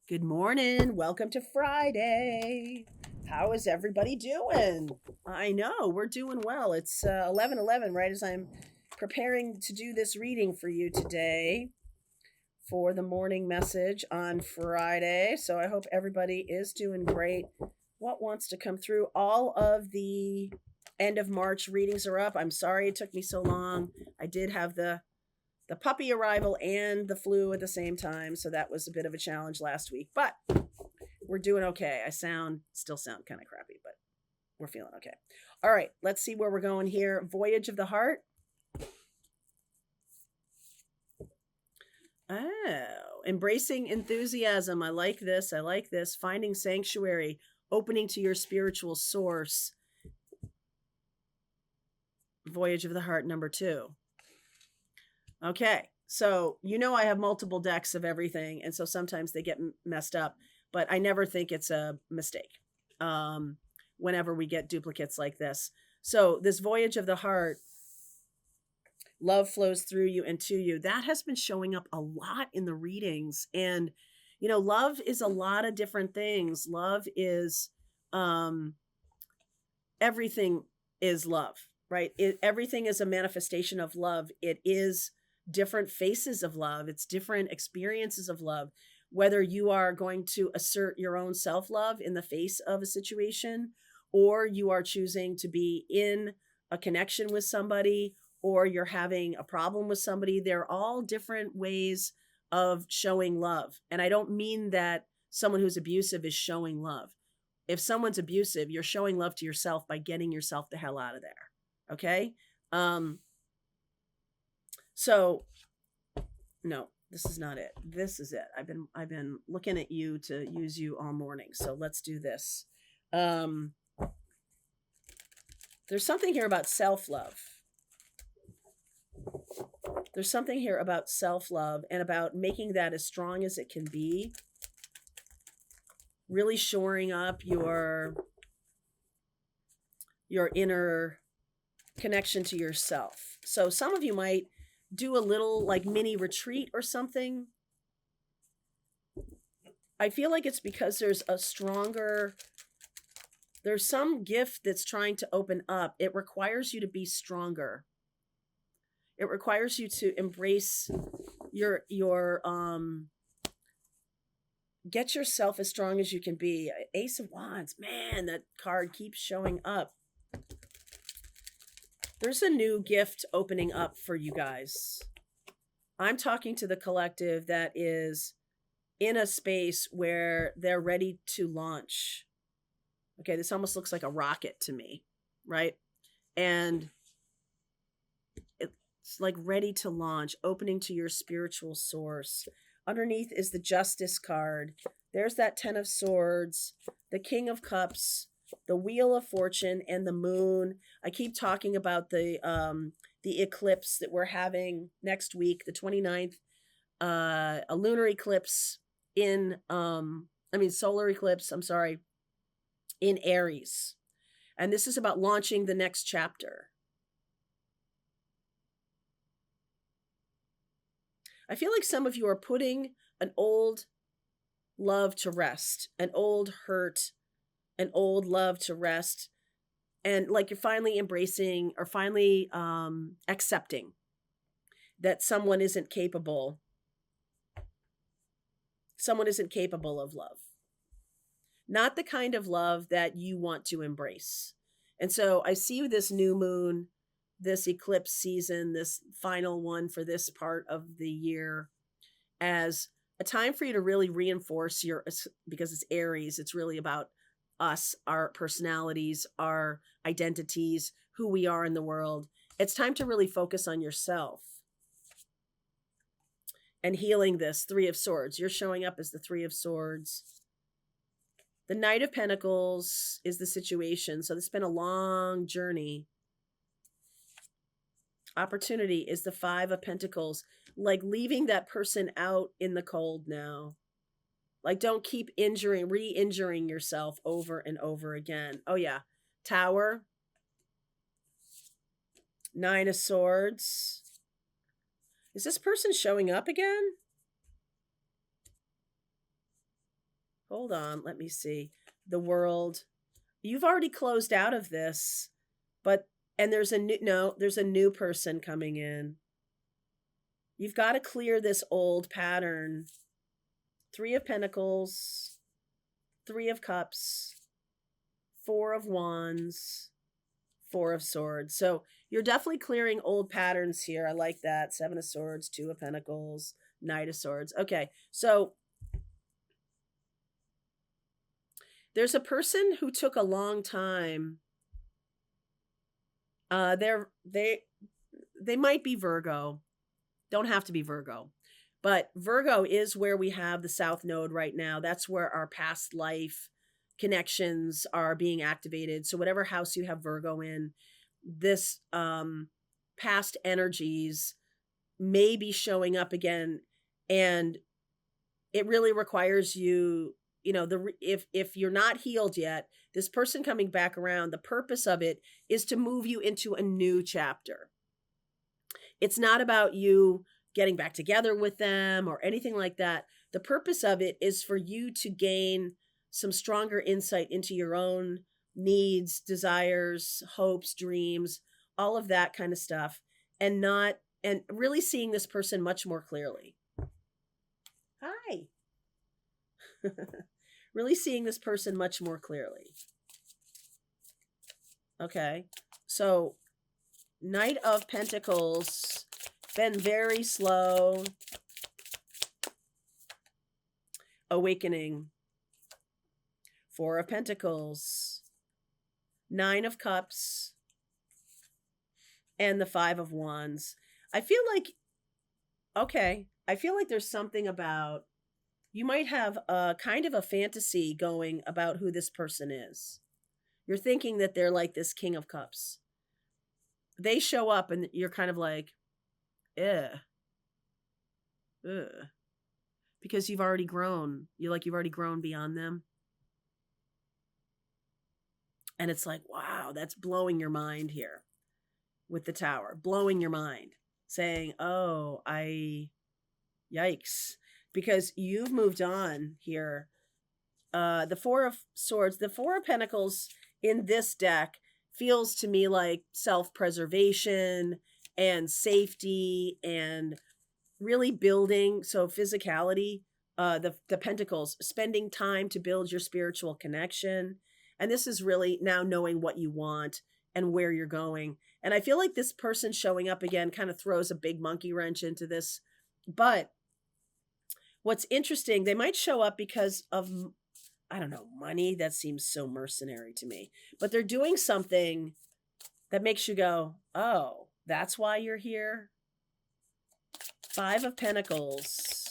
Good morning. Welcome to Friday. How is everybody doing? I know we're doing well. It's 11:11 right as I'm preparing to do this reading for you today for the morning message on Friday. So I hope everybody is doing great. What wants to come through? All of the end of March readings are up. I'm sorry it took me so long. I did have the puppy arrival and the flu at the same time, so that was a bit of a challenge last week, but we're doing okay. I still sound kind of crappy, but we're feeling okay. All right, let's see where we're going here. Voyage of the Heart. Oh, embracing enthusiasm. I like this. I like this. Finding sanctuary, opening to your spiritual source. Voyage of the Heart number 2. Okay, so I have multiple decks of everything, and so sometimes they get messed up, but I never think it's a mistake whenever we get duplicates like this. So this Voyage of the Heart, love flows through you and to you, that has been showing up a lot in the readings. And, love is a lot of different things. Love is everything is love, right? Everything is a manifestation of love. It is different faces of love. It's different experiences of love. Whether you are going to assert your own self-love in the face of a situation, or you are choosing to be in a connection with somebody, or you're having a problem with somebody, they're all different ways of showing love. And I don't mean that someone who's abusive is showing love. If someone's abusive, you're showing love to yourself by getting yourself the hell out of there. Okay? So no, this is not it. This is it. I've been looking at you to use you all morning. So let's do this. There's something here about self-love. There's something here about self-love and about making that as strong as it can be. Really shoring up your inner connection to yourself. So some of you might do a little like mini retreat or something. I feel like it's because there's some gift that's trying to open up. It requires you to be stronger. It requires you to embrace your get yourself as strong as you can be. Ace of Wands, man, that card keeps showing up. There's a new gift opening up for you guys. I'm talking to the collective that is in a space where they're ready to launch. Okay, this almost looks like a rocket to me, right? And it's like ready to launch, opening to your spiritual source. Underneath is the Justice card. There's that 10 of Swords, the King of Cups, the Wheel of Fortune, and the Moon. I keep talking about the eclipse that we're having next week, the 29th, a lunar eclipse solar eclipse, in Aries. And this is about launching the next chapter. I feel like some of you are putting an old love to rest, an old hurt, an old love to rest, and like you're finally embracing or finally accepting that someone isn't capable of love. Not the kind of love that you want to embrace. And so I see this new moon, this eclipse season, this final one for this part of the year, as a time for you to really reinforce because it's Aries, it's really about us, our personalities, our identities, who we are in the world. It's time to really focus on yourself and healing this 3 of Swords. You're showing up as the 3 of Swords. The Knight of Pentacles is the situation. So it's been a long journey. Opportunity is the 5 of Pentacles, like leaving that person out in the cold now. Like, don't keep re-injuring yourself over and over again. Oh yeah. Tower. 9 of Swords. Is this person showing up again? Hold on, let me see. The world. You've already closed out of this, but and there's a new no, there's a new person coming in. You've got to clear this old pattern. 3 of Pentacles, 3 of Cups, 4 of Wands, 4 of Swords. So you're definitely clearing old patterns here. I like that. 7 of Swords, 2 of Pentacles, Knight of Swords. Okay, so there's a person who took a long time. They might be Virgo. Don't have to be Virgo. But Virgo is where we have the South Node right now. That's where our past life connections are being activated. So whatever house you have Virgo in, this past energies may be showing up again, and it really requires you, if you're not healed yet, this person coming back around, the purpose of it is to move you into a new chapter. It's not about you getting back together with them or anything like that. The purpose of it is for you to gain some stronger insight into your own needs, desires, hopes, dreams, all of that kind of stuff, and really seeing this person much more clearly. Hi. Really seeing this person much more clearly. Okay. So Knight of Pentacles, been very slow. Awakening. 4 of Pentacles, 9 of Cups, and the 5 of Wands. I feel like there's something about, you might have a kind of a fantasy going about who this person is. You're thinking that they're like this King of Cups. They show up and you're kind of like, ugh. Because you've already grown. You've already grown beyond them. And it's like, wow, that's blowing your mind here with the Tower. Blowing your mind. Saying, oh, yikes. Because you've moved on here. The 4 of Swords, the 4 of Pentacles in this deck feels to me like self-preservation and safety and really building. So physicality, the Pentacles, spending time to build your spiritual connection. And this is really now knowing what you want and where you're going. And I feel like this person showing up again kind of throws a big monkey wrench into this. But what's interesting, they might show up because of, I don't know, money. That seems so mercenary to me. But they're doing something that makes you go, oh, that's why you're here? 5 of Pentacles.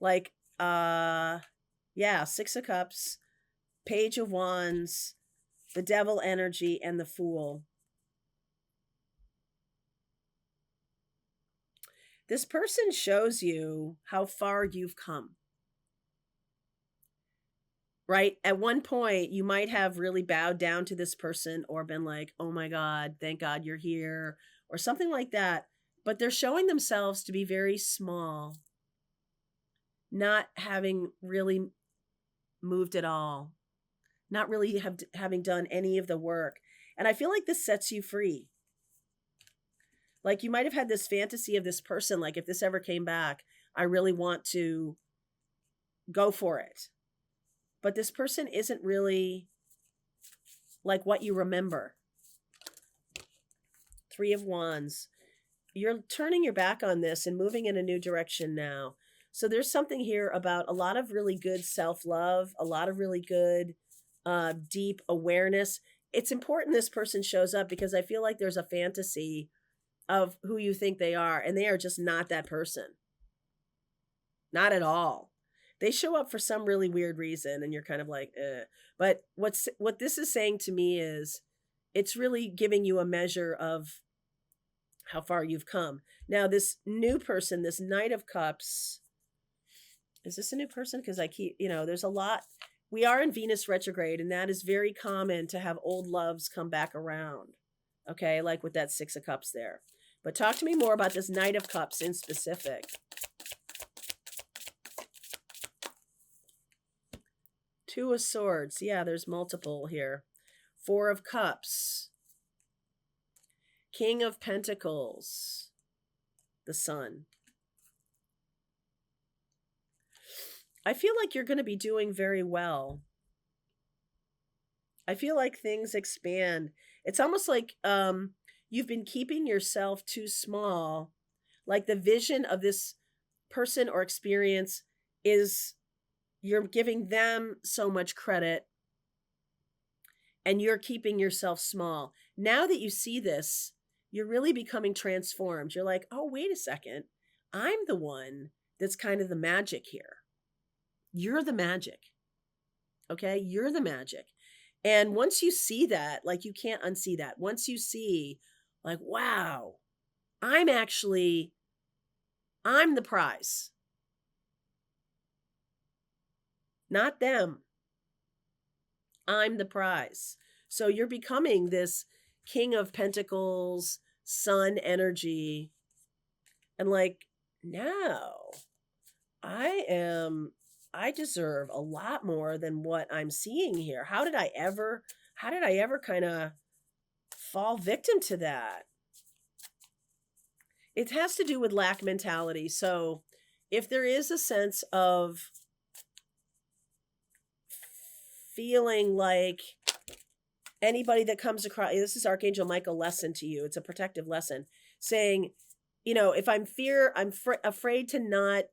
Like, 6 of Cups, Page of Wands, the Devil energy, and the Fool. This person shows you how far you've come. Right? At one point, you might have really bowed down to this person or been like, oh my God, thank God you're here, or something like that. But they're showing themselves to be very small, not having really moved at all, not really having done any of the work. And I feel like this sets you free. Like you might have had this fantasy of this person, like if this ever came back, I really want to go for it. But this person isn't really like what you remember. 3 of Wands. You're turning your back on this and moving in a new direction now. So there's something here about a lot of really good self-love, a lot of really good deep awareness. It's important this person shows up because I feel like there's a fantasy of who you think they are, and they are just not that person. Not at all. They show up for some really weird reason, and you're kind of like, eh. But what this is saying to me is it's really giving you a measure of how far you've come. Now, this new person, this Knight of Cups, is this a new person? Because I keep, there's a lot. We are in Venus retrograde, and that is very common to have old loves come back around. Okay, like with that 6 of Cups there. But talk to me more about this Knight of Cups in specific. Two of Swords. Yeah, there's multiple here. Four of Cups. King of Pentacles. The Sun. I feel like you're going to be doing very well. I feel like things expand. It's almost like you've been keeping yourself too small. Like the vision of this person or experience is, you're giving them so much credit and you're keeping yourself small. Now that you see this, you're really becoming transformed. You're like, oh, wait a second. I'm the one that's kind of the magic here. You're the magic. Okay? You're the magic. And once you see that, like you can't unsee that. Once you see, like, wow, I'm the prize. Not them. I'm the prize. So you're becoming this King of Pentacles, Sun energy. And like, now I deserve a lot more than what I'm seeing here. How did I ever kind of fall victim to that? It has to do with lack mentality. So if there is a sense of feeling like anybody that comes across, this is Archangel Michael lesson to you. It's a protective lesson saying, if I'm afraid to not,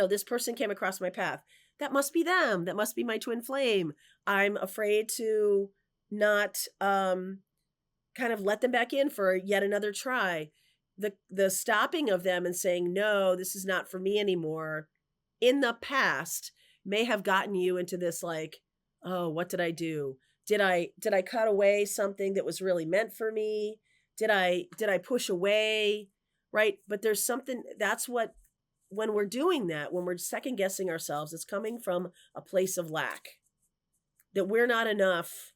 this person came across my path. That must be them. That must be my twin flame. I'm afraid to not kind of let them back in for yet another try. The stopping of them and saying, no, this is not for me anymore, in the past may have gotten you into this like, oh, what did I do? Did I cut away something that was really meant for me? Did I push away? Right? But there's something, that's what, when we're doing that, when we're second guessing ourselves, it's coming from a place of lack, that we're not enough.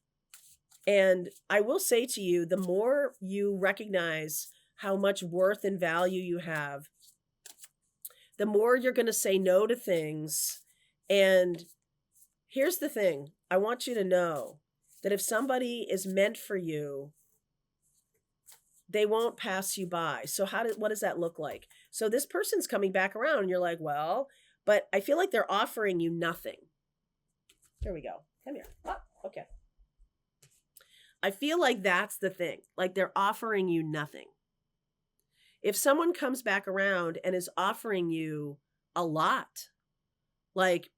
And I will say to you, the more you recognize how much worth and value you have, the more you're going to say no to things. And here's the thing. I want you to know that if somebody is meant for you, they won't pass you by. So what does that look like? So this person's coming back around and you're like, well, but I feel like they're offering you nothing. Here we go. Come here. Oh, okay. I feel like that's the thing. Like they're offering you nothing. If someone comes back around and is offering you a lot, like,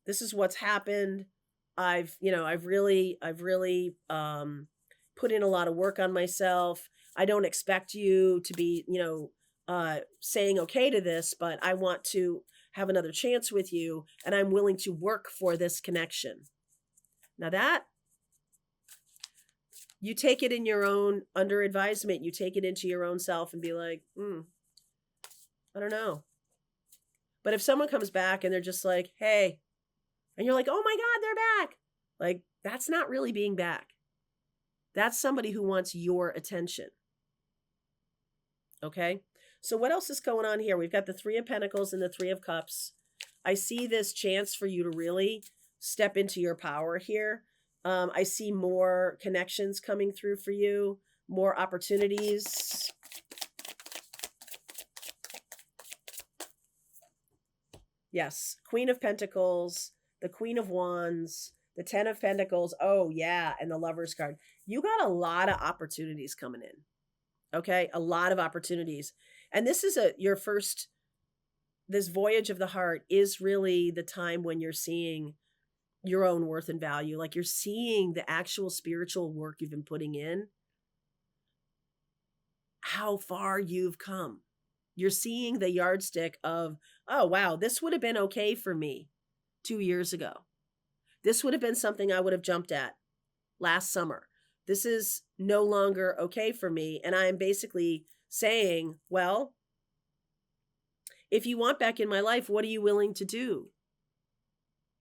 this is what's happened. I've really put in a lot of work on myself. I don't expect you to be, saying okay to this, but I want to have another chance with you and I'm willing to work for this connection. Now that, you take it in your own, under advisement, you take it into your own self and be like, I don't know. But if someone comes back and they're just like, hey, and you're like, oh my God, they're back. Like, that's not really being back. That's somebody who wants your attention. Okay? So what else is going on here? We've got the Three of Pentacles and the Three of Cups. I see this chance for you to really step into your power here. I see more connections coming through for you, more opportunities. Yes, Queen of Pentacles, the Queen of Wands, the 10 of Pentacles. Oh, yeah, and the Lover's card. You got a lot of opportunities coming in. Okay, a lot of opportunities. And this is this voyage of the heart is really the time when you're seeing your own worth and value. Like you're seeing the actual spiritual work you've been putting in, how far you've come. You're seeing the yardstick of, oh, wow, this would have been okay for me 2 years ago. This would have been something I would have jumped at last summer. This is no longer okay for me. And I'm basically saying, well, if you want back in my life, what are you willing to do?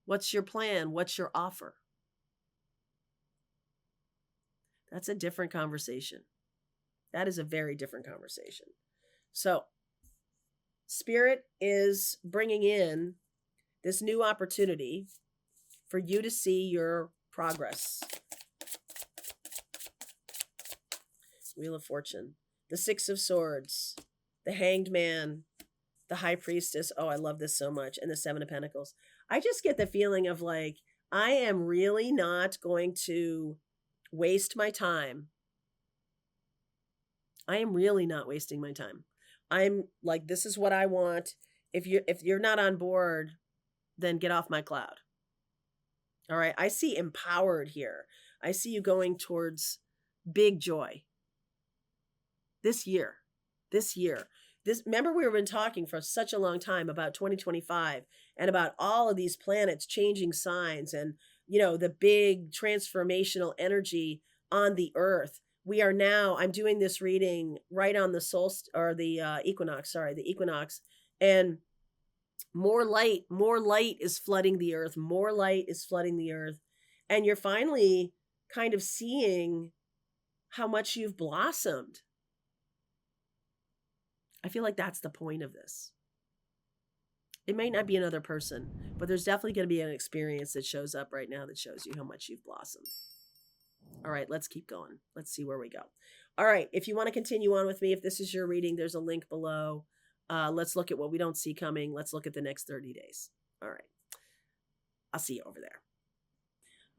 What's your plan? What's your offer? That's a different conversation. That is a very different conversation. So, Spirit is bringing in this new opportunity for you to see your progress. Wheel of Fortune, the Six of Swords, the Hanged Man, the High Priestess. Oh, I love this so much. And the Seven of Pentacles. I just get the feeling of like, I am really not going to waste my time. I am really not wasting my time. I'm like, this is what I want. If you're not on board, then get off my cloud. All right. I see empowered here. I see you going towards big joy. This year. Remember, we've been talking for such a long time about 2025 and about all of these planets changing signs and, the big transformational energy on the earth. We are now, I'm doing this reading right on the equinox, and more light is flooding the earth. More light is flooding the earth. And you're finally kind of seeing how much you've blossomed. I feel like that's the point of this. It might not be another person, but there's definitely going to be an experience that shows up right now that shows you how much you've blossomed. All right, let's keep going. Let's see where we go. All right, if you want to continue on with me, if this is your reading, there's a link below. Let's look at what we don't see coming. Let's look at the next 30 days. All right. I'll see you over there.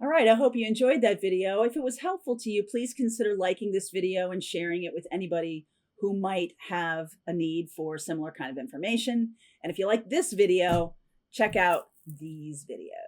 All right, I hope you enjoyed that video. If it was helpful to you, please consider liking this video and sharing it with anybody who might have a need for similar kind of information. And if you like this video, check out these videos.